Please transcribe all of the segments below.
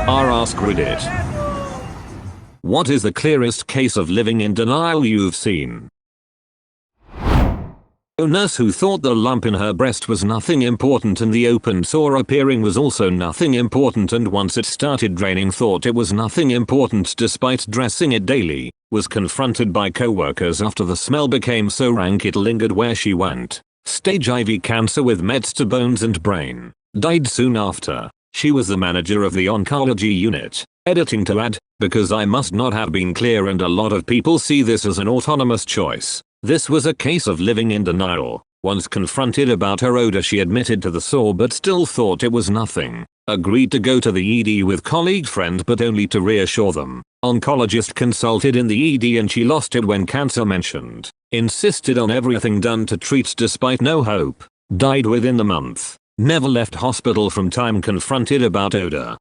Ask Reddit. What is the clearest case of living in denial you've seen? A nurse who thought the lump in her breast was nothing important and the open sore appearing was also nothing important, and once it started draining thought it was nothing important despite dressing it daily, was confronted by co-workers after the smell became so rank it lingered where she went. Stage IV cancer with mets to bones and brain. Died soon after. She was the manager of the oncology unit. Editing to add, because I must not have been clear and a lot of people see this as an autonomous choice. This was a case of living in denial. Once confronted about her odor she admitted to the sore but still thought it was nothing. Agreed to go to the ED with colleague friend but only to reassure them. Oncologist consulted in the ED and she lost it when cancer mentioned. Insisted on everything done to treat despite no hope. Died within the month. Never left hospital from time confronted about odor.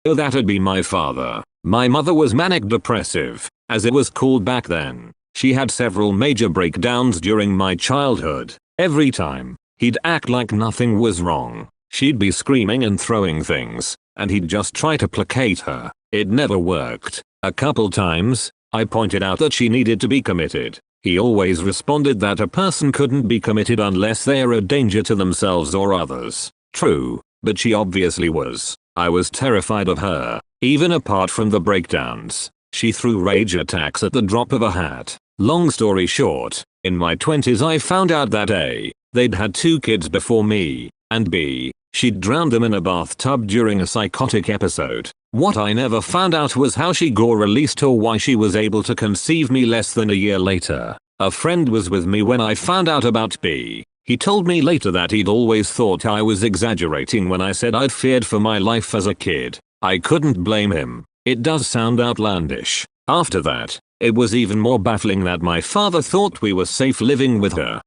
Oh, that'd be my father. My mother was manic depressive, as it was called back then. She had several major breakdowns during my childhood. Every time, he'd act like nothing was wrong. She'd be screaming and throwing things, and he'd just try to placate her. It never worked. A couple times, I pointed out that she needed to be committed. He always responded that a person couldn't be committed unless they are a danger to themselves or others. True, but she obviously was. I was terrified of her. Even apart from the breakdowns, she threw rage attacks at the drop of a hat. Long story short, in my 20s I found out that A, they'd had 2 kids before me, and B, she'd drowned them in a bathtub during a psychotic episode. What I never found out was how she gore released or why she was able to conceive me less than a year later. A friend was with me when I found out about B. He told me later that he'd always thought I was exaggerating when I said I'd feared for my life as a kid. I couldn't blame him. It does sound outlandish. After that, it was even more baffling that my father thought we were safe living with her.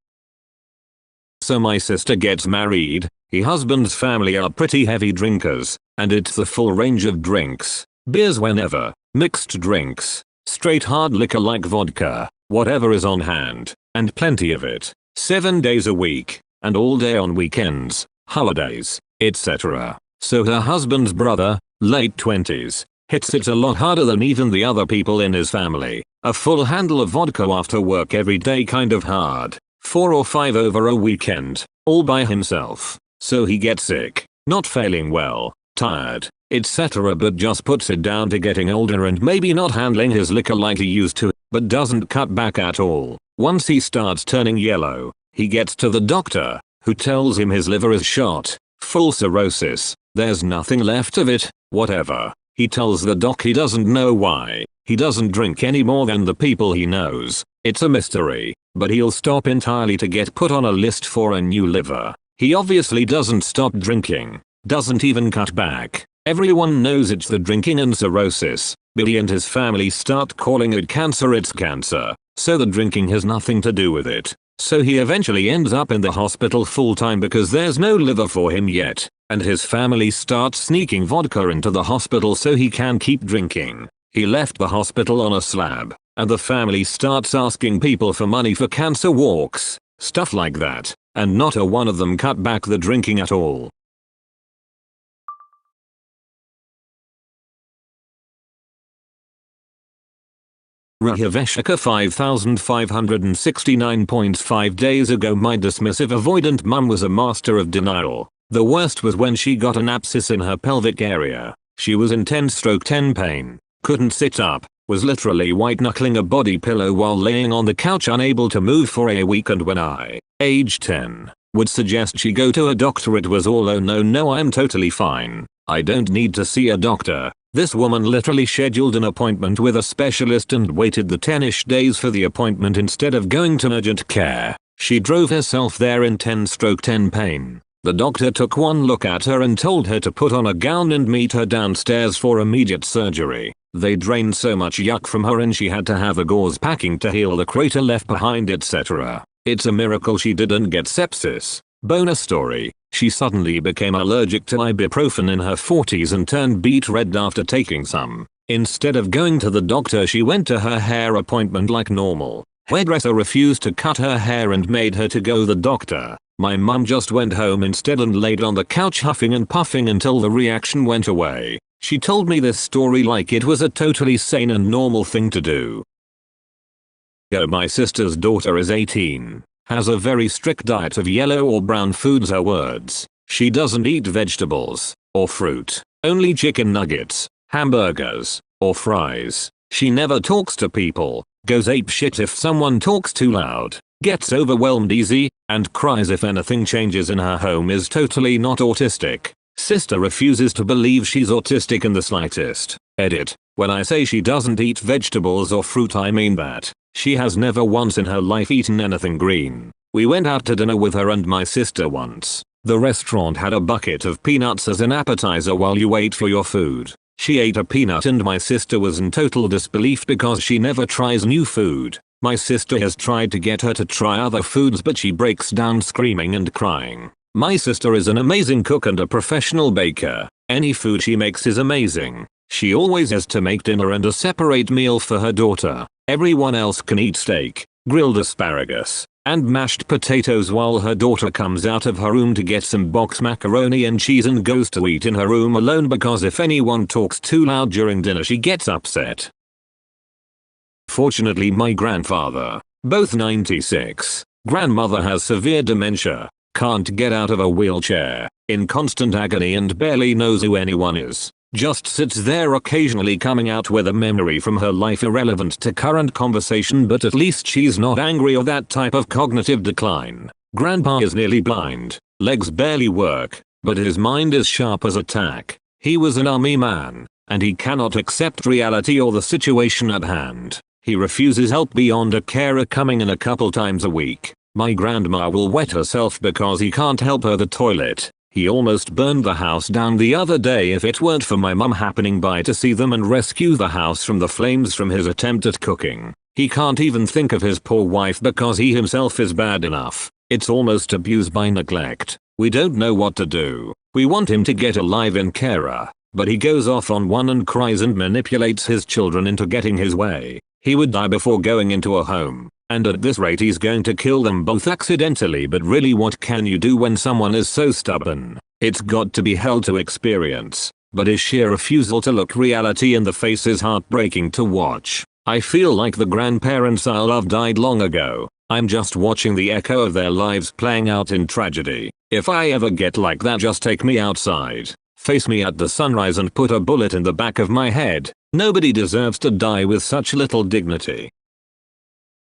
So my sister gets married. Her husband's family are pretty heavy drinkers, and it's the full range of drinks. Beers whenever, mixed drinks, straight hard liquor like vodka, whatever is on hand, and plenty of it. 7 days a week, and all day on weekends, holidays, etc. So her husband's brother, late 20s, hits it a lot harder than even the other people in his family. A full handle of vodka after work every day, kind of hard. 4 or 5 over a weekend, all by himself. So he gets sick, not feeling well, tired, etc. but just puts it down to getting older and maybe not handling his liquor like he used to, but doesn't cut back at all. Once he starts turning yellow, he gets to the doctor, who tells him his liver is shot, full cirrhosis, there's nothing left of it, whatever. He tells the doc he doesn't know why. He doesn't drink any more than the people he knows. It's a mystery, but he'll stop entirely to get put on a list for a new liver. He obviously doesn't stop drinking, doesn't even cut back. Everyone knows it's the drinking and cirrhosis. Billy and his family start calling it cancer. It's cancer, so the drinking has nothing to do with it. So he eventually ends up in the hospital full time because there's no liver for him yet, and his family starts sneaking vodka into the hospital so he can keep drinking. He left the hospital on a slab, and the family starts asking people for money for cancer walks, stuff like that, and not a one of them cut back the drinking at all. Raveshika 5569.5 days ago my dismissive avoidant mum was a master of denial. The worst was when she got an abscess in her pelvic area. She was in 10/10 pain, couldn't sit up, was literally white-knuckling a body pillow while laying on the couch unable to move for a week, and when I, age 10, would suggest she go to a doctor it was all oh no I'm totally fine. I don't need to see a doctor. This woman literally scheduled an appointment with a specialist and waited the 10-ish days for the appointment instead of going to urgent care. She drove herself there in 10/10 pain. The doctor took one look at her and told her to put on a gown and meet her downstairs for immediate surgery. They drained so much yuck from her and she had to have a gauze packing to heal the crater left behind, etc. It's a miracle she didn't get sepsis. Bonus story, she suddenly became allergic to ibuprofen in her 40s and turned beet red after taking some. Instead of going to the doctor she went to her hair appointment like normal. Hairdresser refused to cut her hair and made her to go the doctor. My mum just went home instead and laid on the couch huffing and puffing until the reaction went away. She told me this story like it was a totally sane and normal thing to do. Yo, my sister's daughter is 18, has a very strict diet of yellow or brown foods. Her words, she doesn't eat vegetables or fruit, only chicken nuggets, hamburgers, or fries. She never talks to people, goes apeshit if someone talks too loud, gets overwhelmed easy, and cries if anything changes in her home. Is totally not autistic. Sister refuses to believe she's autistic in the slightest. Edit. When I say she doesn't eat vegetables or fruit, I mean that. She has never once in her life eaten anything green. We went out to dinner with her and my sister once. The restaurant had a bucket of peanuts as an appetizer while you wait for your food. She ate a peanut and my sister was in total disbelief because she never tries new food. My sister has tried to get her to try other foods but she breaks down screaming and crying. My sister is an amazing cook and a professional baker. Any food she makes is amazing. She always has to make dinner and a separate meal for her daughter. Everyone else can eat steak, grilled asparagus, and mashed potatoes while her daughter comes out of her room to get some box macaroni and cheese and goes to eat in her room alone because if anyone talks too loud during dinner she gets upset. Fortunately my grandfather, both 96, grandmother has severe dementia, can't get out of a wheelchair, in constant agony and barely knows who anyone is. Just sits there occasionally coming out with a memory from her life irrelevant to current conversation, but at least she's not angry or that type of cognitive decline. Grandpa is nearly blind, legs barely work, but his mind is sharp as a tack. He was an army man, and he cannot accept reality or the situation at hand. He refuses help beyond a carer coming in a couple times a week. My grandma will wet herself because he can't help her the toilet. He almost burned the house down the other day if it weren't for my mum happening by to see them and rescue the house from the flames from his attempt at cooking. He can't even think of his poor wife because he himself is bad enough. It's almost abuse by neglect. We don't know what to do. We want him to get a live-in carer, but he goes off on one and cries and manipulates his children into getting his way. He would die before going into a home. And at this rate he's going to kill them both accidentally. But really, what can you do when someone is so stubborn? It's got to be hell to experience, but his sheer refusal to look reality in the face is heartbreaking to watch. I feel like the grandparents I love died long ago. I'm just watching the echo of their lives playing out in tragedy. If I ever get like that, just take me outside, face me at the sunrise and put a bullet in the back of my head. Nobody deserves to die with such little dignity.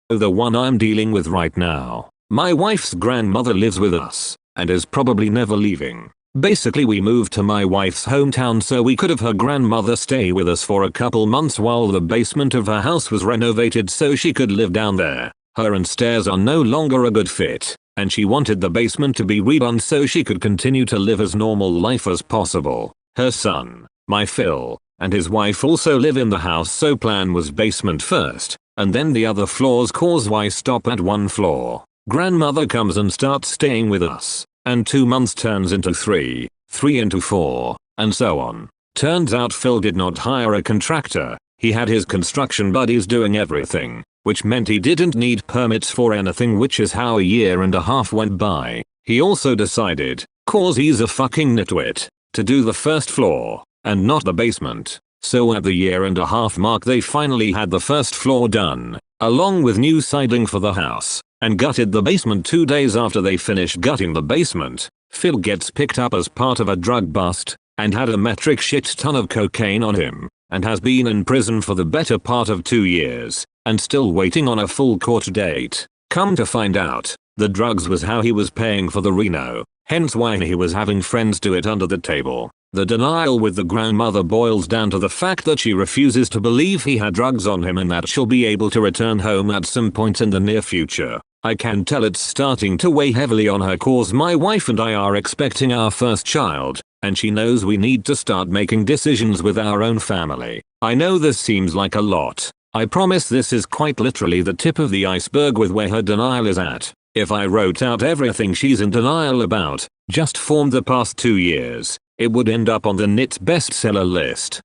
The one I'm dealing with right now. My wife's grandmother lives with us, and is probably never leaving. Basically we moved to my wife's hometown so we could have her grandmother stay with us for a couple months while the basement of her house was renovated so she could live down there. Her and stairs are no longer a good fit, and she wanted the basement to be redone so she could continue to live as normal life as possible. Her son, my Phil, and his wife also live in the house, so plan was basement first, and then the other floors, cause why stop at one floor? Grandmother comes and starts staying with us, and 2 months turns into 3, 3 into 4, and so on. Turns out Phil did not hire a contractor, he had his construction buddies doing everything, which meant he didn't need permits for anything, which is how a year and a half went by. He also decided, cause he's a fucking nitwit, to do the first floor, and not the basement. So at the year and a half mark they finally had the first floor done, along with new siding for the house, and gutted the basement 2 days after they finished gutting the basement. Phil gets picked up as part of a drug bust, and had a metric shit ton of cocaine on him, and has been in prison for the better part of 2 years, and still waiting on a full court date. Come to find out, the drugs was how he was paying for the reno, hence why he was having friends do it under the table. The denial with the grandmother boils down to the fact that she refuses to believe he had drugs on him and that she'll be able to return home at some point in the near future. I can tell it's starting to weigh heavily on her, cause my wife and I are expecting our first child, and she knows we need to start making decisions with our own family. I know this seems like a lot. I promise this is quite literally the tip of the iceberg with where her denial is at. If I wrote out everything she's in denial about, just from the past 2 years, it would end up on the NIT bestseller list.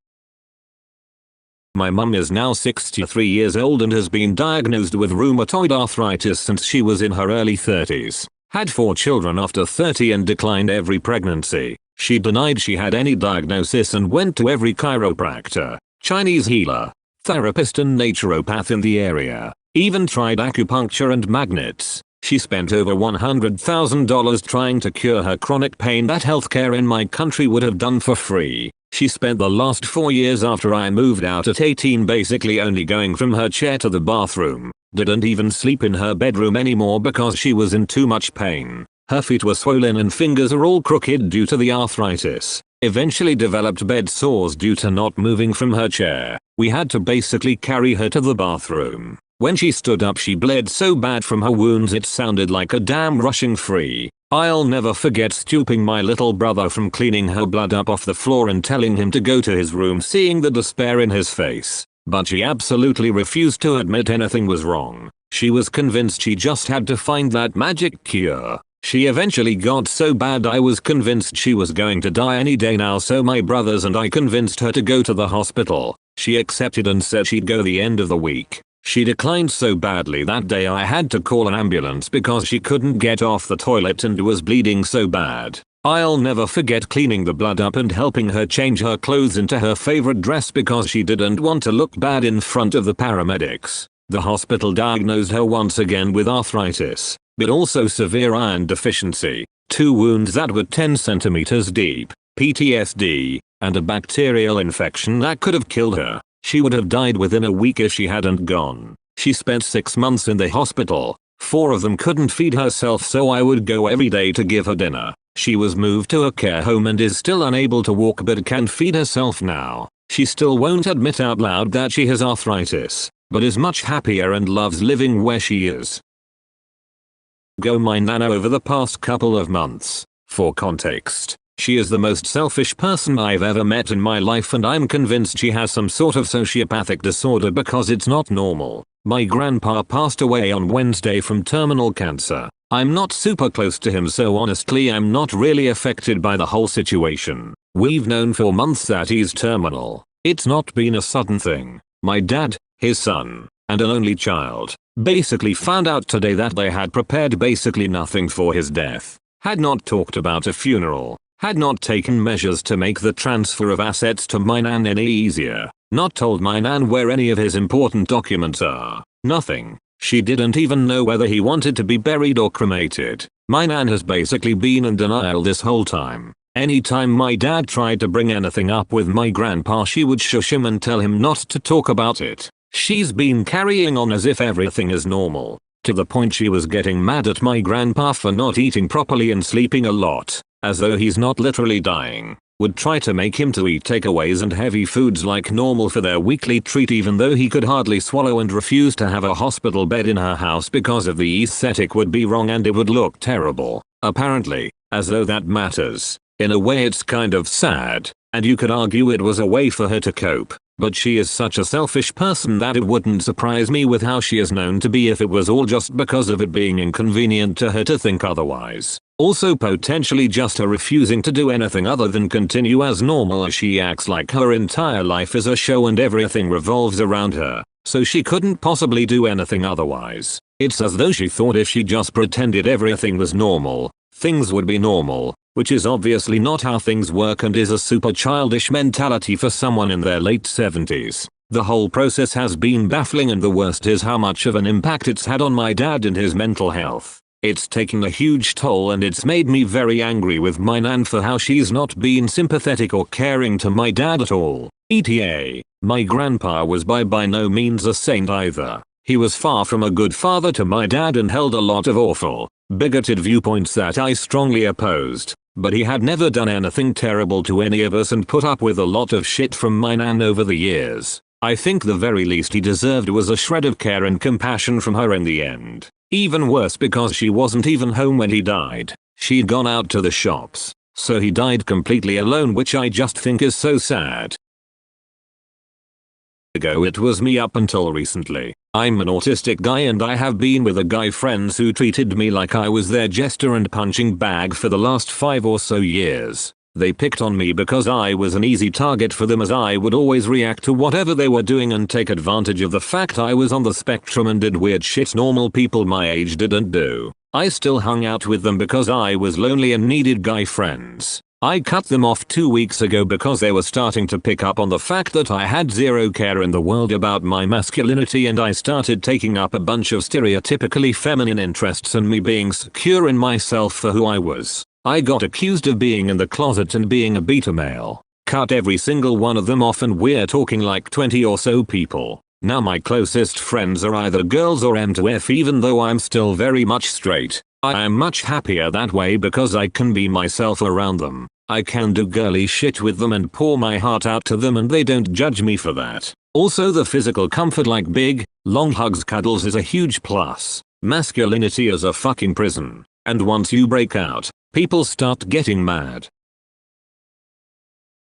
My mum is now 63 years old and has been diagnosed with rheumatoid arthritis since she was in her early 30s. Had 4 children after 30 and declined every pregnancy. She denied she had any diagnosis and went to every chiropractor, Chinese healer, therapist and naturopath in the area. Even tried acupuncture and magnets. She spent over $100,000 trying to cure her chronic pain that healthcare in my country would have done for free. She spent the last 4 years after I moved out at 18 basically only going from her chair to the bathroom. Didn't even sleep in her bedroom anymore because she was in too much pain. Her feet were swollen and fingers are all crooked due to the arthritis. Eventually developed bed sores due to not moving from her chair. We had to basically carry her to the bathroom. When she stood up she bled so bad from her wounds it sounded like a dam rushing free. I'll never forget stooping my little brother from cleaning her blood up off the floor and telling him to go to his room, seeing the despair in his face. But she absolutely refused to admit anything was wrong. She was convinced she just had to find that magic cure. She eventually got so bad I was convinced she was going to die any day now, so my brothers and I convinced her to go to the hospital. She accepted and said she'd go the end of the week. She declined so badly that day I had to call an ambulance because she couldn't get off the toilet and was bleeding so bad. I'll never forget cleaning the blood up and helping her change her clothes into her favorite dress because she didn't want to look bad in front of the paramedics. The hospital diagnosed her once again with arthritis, but also severe iron deficiency, 2 wounds that were 10 centimeters deep, PTSD, and a bacterial infection that could have killed her. She would have died within a week if she hadn't gone. She spent 6 months in the hospital. 4 of them couldn't feed herself, so I would go every day to give her dinner. She was moved to a care home and is still unable to walk but can feed herself now. She still won't admit out loud that she has arthritis, but is much happier and loves living where she is. Go my nana over the past couple of months. For context, she is the most selfish person I've ever met in my life and I'm convinced she has some sort of sociopathic disorder because it's not normal. My grandpa passed away on Wednesday from terminal cancer. I'm not super close to him, so honestly I'm not really affected by the whole situation. We've known for months that he's terminal. It's not been a sudden thing. My dad, his son, and an only child, basically found out today that they had prepared basically nothing for his death. Had not talked about a funeral. Had not taken measures to make the transfer of assets to my nan any easier. Not told my nan where any of his important documents are. Nothing. She didn't even know whether he wanted to be buried or cremated. My nan has basically been in denial this whole time. Anytime my dad tried to bring anything up with my grandpa she would shush him and tell him not to talk about it. She's been carrying on as if everything is normal. To the point she was getting mad at my grandpa for not eating properly and sleeping a lot. As though he's not literally dying. Would try to make him to eat takeaways and heavy foods like normal for their weekly treat even though he could hardly swallow, and refused to have a hospital bed in her house because of the aesthetic would be wrong and it would look terrible. Apparently, as though that matters. In a way it's kind of sad, and you could argue it was a way for her to cope. But she is such a selfish person that it wouldn't surprise me with how she is known to be if it was all just because of it being inconvenient to her to think otherwise. Also potentially just her refusing to do anything other than continue as normal, as she acts like her entire life is a show and everything revolves around her, so she couldn't possibly do anything otherwise. It's as though she thought if she just pretended everything was normal, things would be normal, which is obviously not how things work and is a super childish mentality for someone in their late 70s. The whole process has been baffling, and the worst is how much of an impact it's had on my dad and his mental health. It's taken a huge toll and it's made me very angry with my nan for how she's not been sympathetic or caring to my dad at all. ETA, my grandpa was by no means a saint either. He was far from a good father to my dad and held a lot of awful, bigoted viewpoints that I strongly opposed. But he had never done anything terrible to any of us and put up with a lot of shit from my nan over the years. I think the very least he deserved was a shred of care and compassion from her in the end. Even worse because she wasn't even home when he died. She'd gone out to the shops. So he died completely alone, which I just think is so sad. It was me up until recently. I'm an autistic guy and I have been with a guy friends who treated me like I was their jester and punching bag for the last 5 or so years. They picked on me because I was an easy target for them, as I would always react to whatever they were doing and take advantage of the fact I was on the spectrum and did weird shit normal people my age didn't do. I still hung out with them because I was lonely and needed guy friends. I cut them off 2 weeks ago because they were starting to pick up on the fact that I had zero care in the world about my masculinity, and I started taking up a bunch of stereotypically feminine interests and me being secure in myself for who I was. I got accused of being in the closet and being a beta male. Cut every single one of them off, and we're talking like 20 or so people. Now my closest friends are either girls or M2F, even though I'm still very much straight. I am much happier that way because I can be myself around them. I can do girly shit with them and pour my heart out to them, and they don't judge me for that. Also, the physical comfort like big, long hugs, cuddles is a huge plus. Masculinity is a fucking prison, and once you break out, people start getting mad.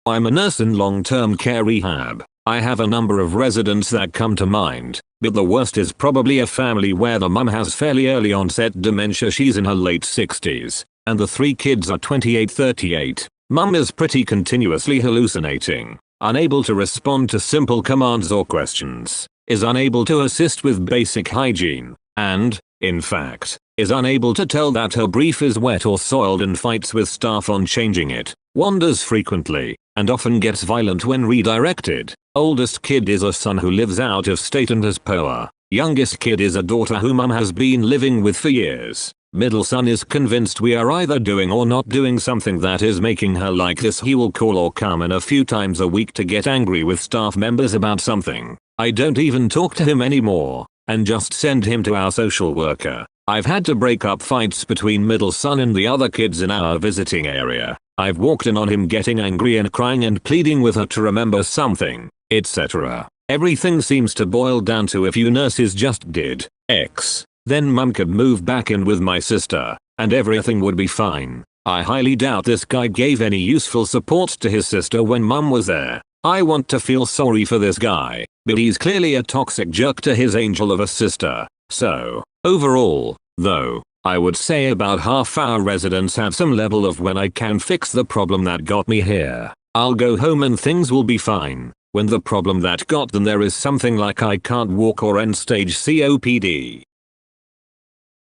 I'm a nurse in long-term care rehab. I have a number of residents that come to mind, but the worst is probably a family where the mum has fairly early onset dementia. She's in her late 60s, and the 3 kids are 28-38. Mum is pretty continuously hallucinating, unable to respond to simple commands or questions, is unable to assist with basic hygiene, and, in fact, is unable to tell that her brief is wet or soiled and fights with staff on changing it, wanders frequently, and often gets violent when redirected. Oldest kid is a son who lives out of state and has POA. Youngest kid is a daughter who mum has been living with for years. Middle son is convinced we are either doing or not doing something that is making her like this. He will call or come in a few times a week to get angry with staff members about something. I don't even talk to him anymore, and just send him to our social worker. I've had to break up fights between middle son and the other kids in our visiting area. I've walked in on him getting angry and crying and pleading with her to remember something, etc. Everything seems to boil down to if you nurses just did X, then mum could move back in with my sister, and everything would be fine. I highly doubt this guy gave any useful support to his sister when mum was there. I want to feel sorry for this guy, but he's clearly a toxic jerk to his angel of a sister. So, overall, though, I would say about half our residents have some level of when I can fix the problem that got me here, I'll go home and things will be fine. When the problem that got them there is something like I can't walk or end stage COPD.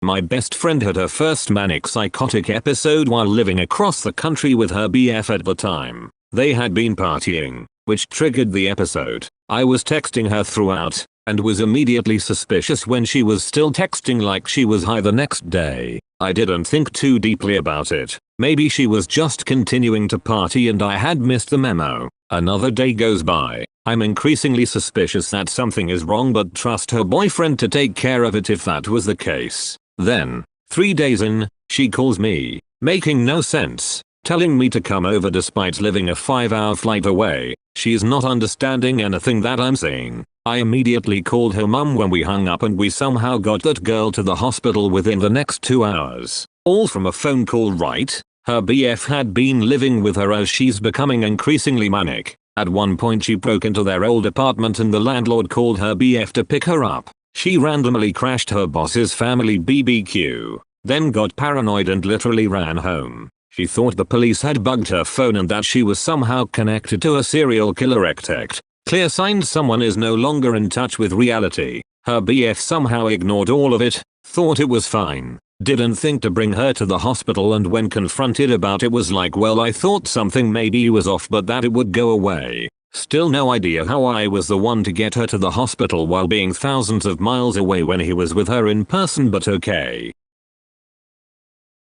My best friend had her first manic psychotic episode while living across the country with her BF at the time. They had been partying, which triggered the episode. I was texting her throughout, and was immediately suspicious when she was still texting like she was high the next day. I didn't think too deeply about it. Maybe she was just continuing to party and I had missed the memo. Another day goes by. I'm increasingly suspicious that something is wrong but trust her boyfriend to take care of it if that was the case. Then, 3 days in, she calls me, making no sense, telling me to come over despite living a 5-hour flight away. She's not understanding anything that I'm saying. I immediately called her mum when we hung up and we somehow got that girl to the hospital within the next 2 hours. All from a phone call, right? Her BF had been living with her as she's becoming increasingly manic. At one point she broke into their old apartment and the landlord called her BF to pick her up. She randomly crashed her boss's family BBQ, then got paranoid and literally ran home. She thought the police had bugged her phone and that she was somehow connected to a serial killer ect. Clear signs someone is no longer in touch with reality. Her BF somehow ignored all of it, thought it was fine, didn't think to bring her to the hospital, and when confronted about it was like, well, I thought something maybe was off but that it would go away. Still no idea how I was the one to get her to the hospital while being thousands of miles away when he was with her in person, but okay.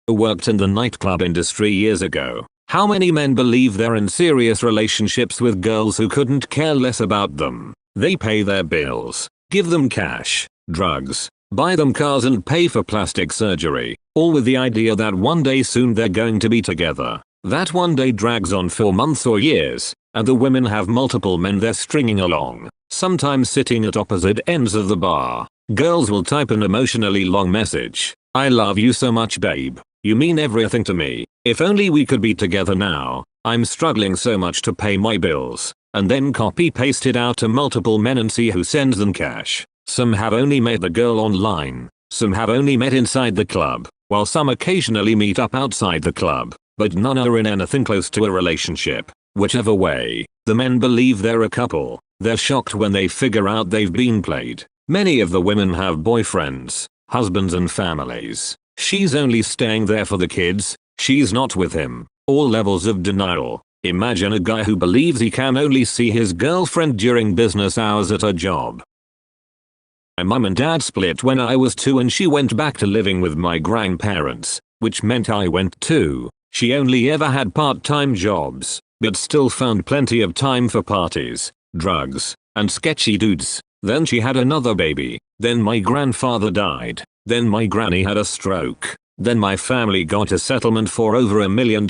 Worked in the nightclub industry years ago. How many men believe they're in serious relationships with girls who couldn't care less about them? They pay their bills, give them cash, drugs, buy them cars and pay for plastic surgery, all with the idea that one day soon they're going to be together. That one day drags on for months or years, and the women have multiple men they're stringing along, sometimes sitting at opposite ends of the bar. Girls will type an emotionally long message. I love you so much, babe. You mean everything to me. If only we could be together now. I'm struggling so much to pay my bills. And then copy paste it out to multiple men and see who sends them cash. Some have only met the girl online. Some have only met inside the club, while some occasionally meet up outside the club, but none are in anything close to a relationship. Whichever way, the men believe they're a couple. They're shocked when they figure out they've been played. Many of the women have boyfriends, husbands and families. She's only staying there for the kids, she's not with him. All levels of denial. Imagine a guy who believes he can only see his girlfriend during business hours at her job. My mum and dad split when I was 2 and she went back to living with my grandparents, which meant I went too. She only ever had part-time jobs, but still found plenty of time for parties, drugs, and sketchy dudes. Then she had another baby. Then my grandfather died. Then my granny had a stroke. Then my family got a settlement for over $1 million,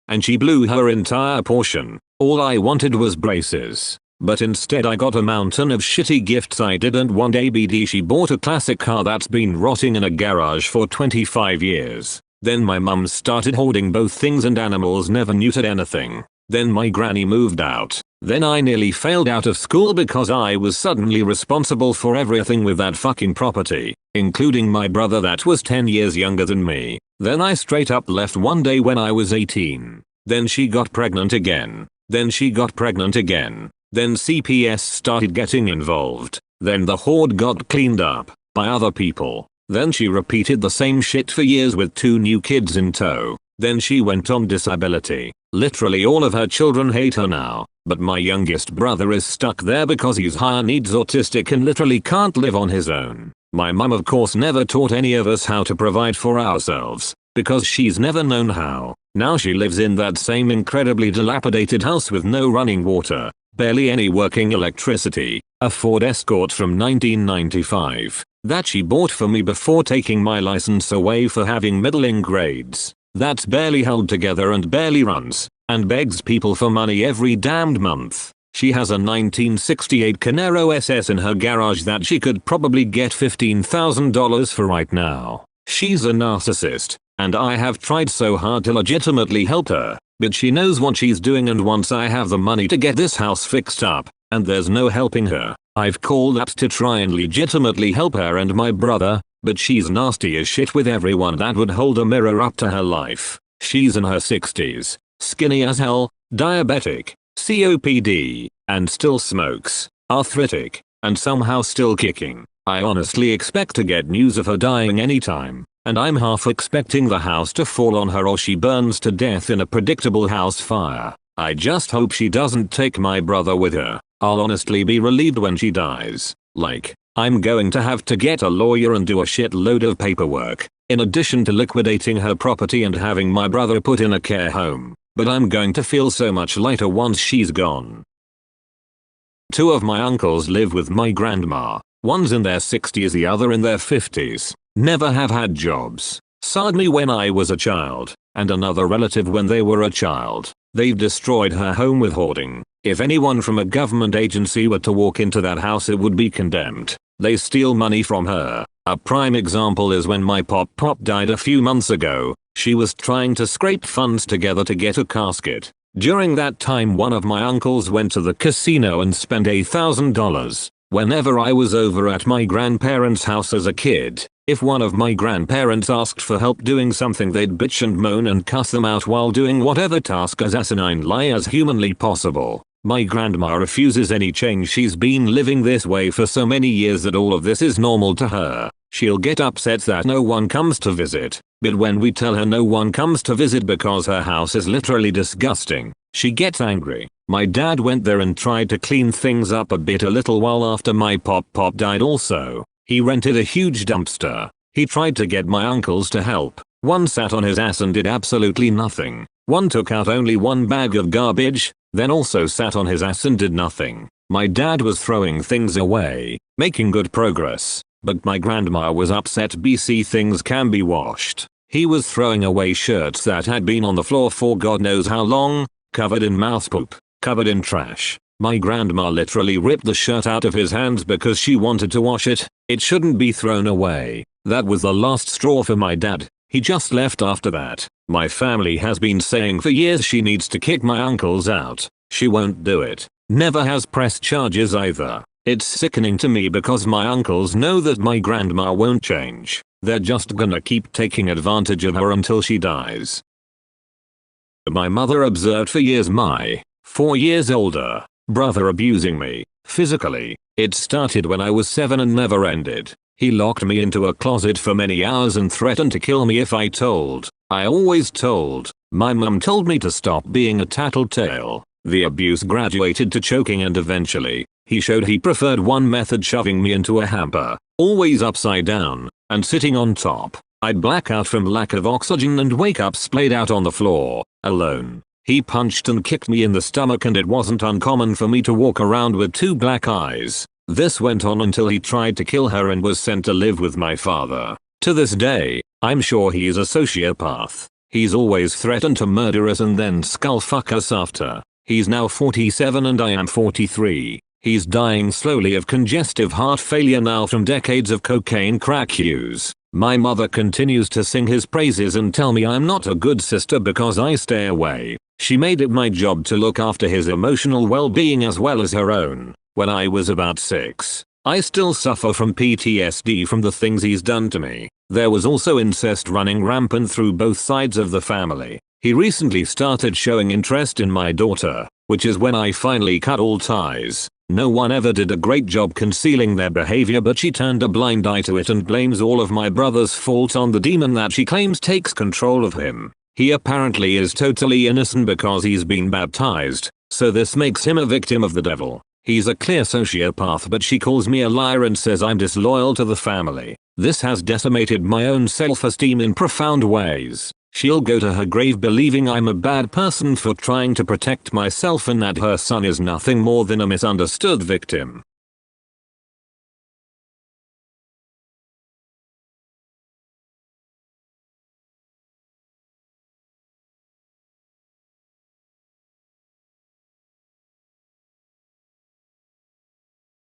and she blew her entire portion. All I wanted was braces. But instead I got a mountain of shitty gifts I didn't want. ABD she bought a classic car that's been rotting in a garage for 25 years. Then my mum started hoarding both things and animals, never neutered anything. Then my granny moved out. Then I nearly failed out of school because I was suddenly responsible for everything with that fucking property, including my brother that was 10 years younger than me. Then I straight up left one day when I was 18. Then she got pregnant again. Then she got pregnant again. Then CPS started getting involved. Then the hoard got cleaned up by other people. Then she repeated the same shit for years with 2 new kids in tow. Then she went on disability. Literally all of her children hate her now, but my youngest brother is stuck there because he's higher needs autistic and literally can't live on his own. My mum of course never taught any of us how to provide for ourselves, because she's never known how. Now she lives in that same incredibly dilapidated house with no running water, barely any working electricity, a Ford Escort from 1995 that she bought for me before taking my license away for having middling grades, that's barely held together and barely runs, and begs people for money every damned month. She has a 1968 Camaro SS in her garage that she could probably get $15,000 for right now. She's a narcissist, and I have tried so hard to legitimately help her, but she knows what she's doing, and once I have the money to get this house fixed up, and there's no helping her, I've called apps to try and legitimately help her and my brother, but she's nasty as shit with everyone that would hold a mirror up to her life. She's in her 60s, skinny as hell, diabetic, COPD, and still smokes, arthritic, and somehow still kicking. I honestly expect to get news of her dying anytime, and I'm half expecting the house to fall on her or she burns to death in a predictable house fire. I just hope she doesn't take my brother with her. I'll honestly be relieved when she dies. Like, I'm going to have to get a lawyer and do a shitload of paperwork, in addition to liquidating her property and having my brother put in a care home. But I'm going to feel so much lighter once she's gone. 2 of my uncles live with my grandma. One's in their 60s, the other in their 50s. Never have had jobs. Saw me when I was a child, and another relative when they were a child. They've destroyed her home with hoarding. If anyone from a government agency were to walk into that house, it would be condemned. They steal money from her. A prime example is when my pop died a few months ago. She was trying to scrape funds together to get a casket. During that time, one of my uncles went to the casino and spent $1,000. Whenever I was over at my grandparents' house as a kid, if one of my grandparents asked for help doing something, they'd bitch and moan and cuss them out while doing whatever task as asininely as humanly possible. My grandma refuses any change. She's been living this way for so many years that all of this is normal to her. She'll get upset that no one comes to visit, but when we tell her no one comes to visit because her house is literally disgusting, she gets angry. My dad went there and tried to clean things up a bit a little while after my pop died also. He rented a huge dumpster. He tried to get my uncles to help. One sat on his ass and did absolutely nothing. One took out only 1 bag of garbage, then also sat on his ass and did nothing. My dad was throwing things away, making good progress, but my grandma was upset. BC things can be washed. He was throwing away shirts that had been on the floor for God knows how long, covered in mouth poop, covered in trash. My grandma literally ripped the shirt out of his hands because she wanted to wash it. It shouldn't be thrown away. That was the last straw for my dad. He just left after that. My family has been saying for years she needs to kick my uncles out. She won't do it. Never has pressed charges either. It's sickening to me because my uncles know that my grandma won't change. They're just gonna keep taking advantage of her until she dies. My mother observed for years my 4 years older brother abusing me physically. It started when I was 7 and never ended. He locked me into a closet for many hours and threatened to kill me if I told. I always told. My mum told me to stop being a tattletale. The abuse graduated to choking and eventually, he showed he preferred one method, shoving me into a hamper, always upside down, and sitting on top. I'd black out from lack of oxygen and wake up splayed out on the floor, alone. He punched and kicked me in the stomach and it wasn't uncommon for me to walk around with 2 black eyes. This went on until he tried to kill her and was sent to live with my father. To this day, I'm sure he is a sociopath. He's always threatened to murder us and then skullfuck us after. He's now 47 and I am 43. He's dying slowly of congestive heart failure now from decades of cocaine crack use. My mother continues to sing his praises and tell me I'm not a good sister because I stay away. She made it my job to look after his emotional well-being as well as her own. When I was about 6, I still suffer from PTSD from the things he's done to me. There was also incest running rampant through both sides of the family. He recently started showing interest in my daughter, which is when I finally cut all ties. No one ever did a great job concealing their behavior, but she turned a blind eye to it and blames all of my brother's fault on the demon that she claims takes control of him. He apparently is totally innocent because he's been baptized, so this makes him a victim of the devil. He's a clear sociopath, but she calls me a liar and says I'm disloyal to the family. This has decimated my own self-esteem in profound ways. She'll go to her grave believing I'm a bad person for trying to protect myself and that her son is nothing more than a misunderstood victim.